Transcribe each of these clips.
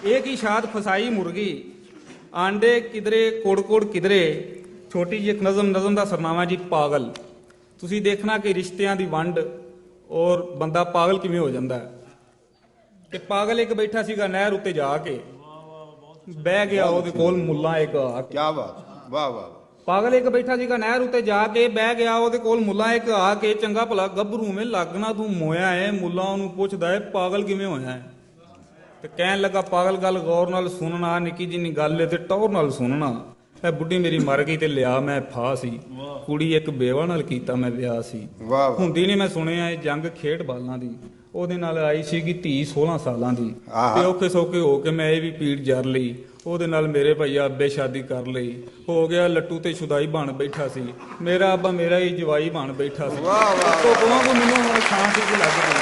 एक ही शाद फसाई मुर्गी, आंडे किधरे कोड़ कोड़ किधरे। छोटी जी एक नज़म का सरनामा जी पागल। ਤੁਸੀਂ देखना कि रिश्तियां की वंड और बंदा पागल किवें हो जाता है। कि पागल एक बैठा सीगा नहर उत्ते जाके, बह गया ਉਹਦੇ ਕੋਲ ਮੁੱਲਾ ਇੱਕ ਆ ਕੇ। क्या बात, वाह वाह। पागल एक बैठा सीगा नहर उत्ते जाके, बह गया ਉਹਦੇ ਕੋਲ ਮੁੱਲਾ ਇੱਕ ਆ ਕੇ। ਚੰਗਾ ਭਲਾ ਗੱਭਰੂ में ਲੱਗਣਾ ਤੂੰ ਮੋਇਆ ਹੈ। ਮੁੱਲਾ ਉਹਨੂੰ ਪੁੱਛਦਾ ਹੈ ਪਾਗਲ ਕਿਵੇਂ ਹੋਇਆ ਹੈ। ਤੇ ਕਹਿਣ ਲੱਗਾ ਪਾਗਲ ਗੱਲ ਗੌਰ ਨਾਲ ਸੁਣਨਾ, ਨਿੱਕੀ ਜਿੰਨੀ ਗੱਲ ਏ ਤੇ ਟੌਰ ਨਾਲ ਸੁਣਨਾ। ਇਹ ਬੁੱਢੀ ਮੇਰੀ ਮਰ ਗਈ ਤੇ ਲਿਆ ਮੈਂ ਫਾ ਸੀ, ਕੁੜੀ ਇੱਕ ਬੇਵਾ ਨਾਲ ਕੀਤਾ ਮੈਂ ਵਿਆਹ ਸੀ। वाह ਹੁੰਦੀ ਨਹੀਂ ਮੈਂ ਸੁਣਿਆ ਇਹ ਜੰਗ ਖੇਡ ਬਾਲਾਂ ਦੀ, ਉਹਦੇ ਨਾਲ ਆਈ ਸੀਗੀ ਧੀ 16 ਸਾਲਾਂ ਦੀ। ਤੇ ਔਖੇ ਸੌਖੇ ਹੋ ਕੇ ਮੈਂ ਇਹ ਵੀ ਪੀੜ ਜਰ ਲਈ, ਉਹਦੇ ਨਾਲ ਮੇਰੇ ਭਈਆ ਅੱਬੇ ਸ਼ਾਦੀ ਕਰ ਲਈ। ਹੋ ਗਿਆ ਲੱਟੂ ਤੇ ਸ਼ੁਦਾਈ ਬਣ ਬੈਠਾ ਸੀ, ਮੇਰਾ ਅੱਬਾ ਮੇਰਾ ਹੀ ਜਵਾਈ ਬਣ ਬੈਠਾ ਸੀ। ਵਾਹ ਵਾਹ ਤੋਂ ਕੋਹਾਂ ਕੋ ਮੈਨੂੰ ਹੁਣ ਛਾਂ ਸੀ ਕਿ ਲੱਗ ਗਈ।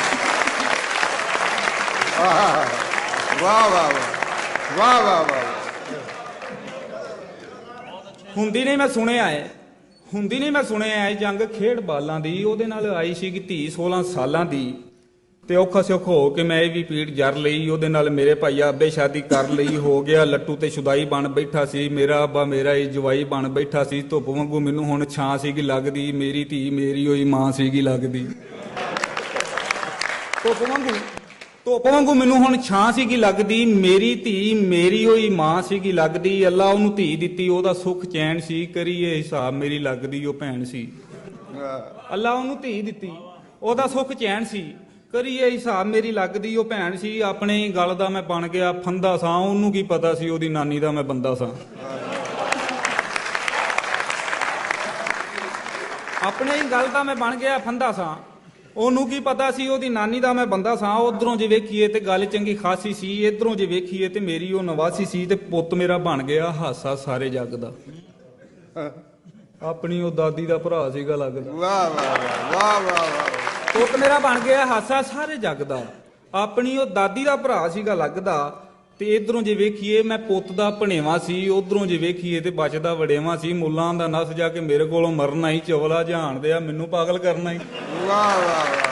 वाह वाह वाह वाह वाह। ਹੁੰਦੀ ਨਹੀਂ ਮੈਂ ਸੁਣਿਆ ਹੈ, ਹੁੰਦੀ ਨਹੀਂ ਮੈਂ ਸੁਣਿਆ ਹੈ ਜੰਗ ਖੇਡ ਬਾਲਾਂ ਦੀ। ਉਹਦੇ ਨਾਲ ਆਈ ਸੀਗੀ ਧੀ 16 ਸਾਲਾਂ ਦੀ। ਤੇ ਔਖਾ ਸੌਖਾ ਹੋ ਕੇ ਮੈਂ ਇਹ ਵੀ ਪੀੜ ਜਰ ਲਈ, ਉਹਦੇ ਨਾਲ ਮੇਰੇ ਭਾਈਆ ਅੱਬੇ ਸ਼ਾਦੀ ਕਰ ਲਈ। ਹੋ ਗਿਆ ਲੱਟੂ ਤੇ ਸ਼ੁਦਾਈ ਬਣ ਬੈਠਾ ਸੀ, ਮੇਰਾ ਅੱਬਾ ਮੇਰਾ ਹੀ ਜਵਾਈ ਬਣ ਬੈਠਾ ਸੀ। ਧੁੱਪ ਵਾਂਗੂ ਮੈਨੂੰ ਹੁਣ ਛਾਂ ਸੀਗੀ ਲੱਗਦੀ, ਮੇਰੀ ਧੀ ਮੇਰੀ ਹੋਈ ਮਾਂ ਸੀਗੀ ਲੱਗਦੀ। ਧੁੱਪ ਵਾਂਗੂ ਮੈਨੂੰ ਹੁਣ ਛਾਂ ਸੀਗੀ ਲੱਗਦੀ, ਮੇਰੀ ਧੀ ਮੇਰੀ ਹੋਈ ਮਾਂ ਸੀਗੀ ਲੱਗਦੀ। ਅੱਲਾ ਉਹਨੂੰ ਧੀ ਦਿੱਤੀ ਉਹਦਾ ਸੁੱਖ ਚੈਨ ਸੀ, ਕਰੀਏ ਹਿਸਾਬ ਮੇਰੀ ਲੱਗਦੀ ਉਹ ਭੈਣ ਸੀ। ਅੱਲਾ ਉਹਨੂੰ ਧੀ ਦਿੱਤੀ ਉਹਦਾ ਸੁੱਖ ਚੈਨ ਸੀ, ਕਰੀਏ ਹਿਸਾਬ ਮੇਰੀ ਲੱਗਦੀ ਉਹ ਭੈਣ ਸੀ। ਆਪਣੇ ਹੀ ਗਲ ਦਾ ਮੈਂ ਬਣ ਗਿਆ ਫੰਦਾ ਸਾਂ, ਉਹਨੂੰ ਕੀ ਪਤਾ ਸੀ ਉਹਦੀ ਨਾਨੀ ਦਾ ਮੈਂ ਬੰਦਾ ਸਾਂ। ਆਪਣੇ ਹੀ ਗਲ ਦਾ ਮੈਂ ਬਣ ਗਿਆ ਫੰਦਾ ਸਾਂ, ਉਹਨੂੰ ਕੀ ਪਤਾ ਸੀ ਉਹਦੀ ਨਾਨੀ ਦਾ ਮੈਂ ਬੰਦਾ ਸਾਂ। ਉਧਰੋਂ ਜੇ ਵੇਖੀਏ ਤੇ ਗੱਲ ਚੰਗੀ ਖਾਸੀ ਸੀ, ਇਧਰੋਂ ਜੇ ਵੇਖੀਏ ਤੇ ਮੇਰੀ ਉਹ ਨਵਾਸੀ ਸੀ। ਤੇ ਪੁੱਤ ਮੇਰਾ ਬਣ ਗਿਆ ਹਾਸਾ ਸਾਰੇ ਜੱਗ ਦਾ, ਆਪਣੀ ਉਹ ਦਾਦੀ ਦਾ ਭਰਾ ਸੀਗਾ ਲੱਗਦਾ। वाह वाह वाह वाह वाह। ਪੁੱਤ ਮੇਰਾ ਬਣ ਗਿਆ ਹਾਸਾ ਸਾਰੇ ਜੱਗ ਦਾ, ਆਪਣੀ ਉਹ ਦਾਦੀ ਦਾ ਭਰਾ ਸੀਗਾ ਲੱਗਦਾ। ਤੇ ਇਧਰੋਂ ਜੇ ਵੇਖੀਏ ਮੈਂ ਪੁੱਤ ਦਾ ਭਣੇਵਾ ਸੀ, ਉਧਰੋਂ ਜੇ ਵੇਖੀਏ ਤੇ ਬਚਦਾ ਵੜੇਵਾ ਸੀ। ਮੁੱਲਾਂ ਦਾ ਨਸ ਜਾ ਕੇ ਮੇਰੇ ਕੋਲੋਂ ਮਰਨਾ ਹੀ, ਚਵਲਾ ਜਹਾਨ ਦੇ ਆ ਮੈਨੂੰ ਪਾਗਲ ਕਰਨਾ ਹੀ। वाह वाह वाह।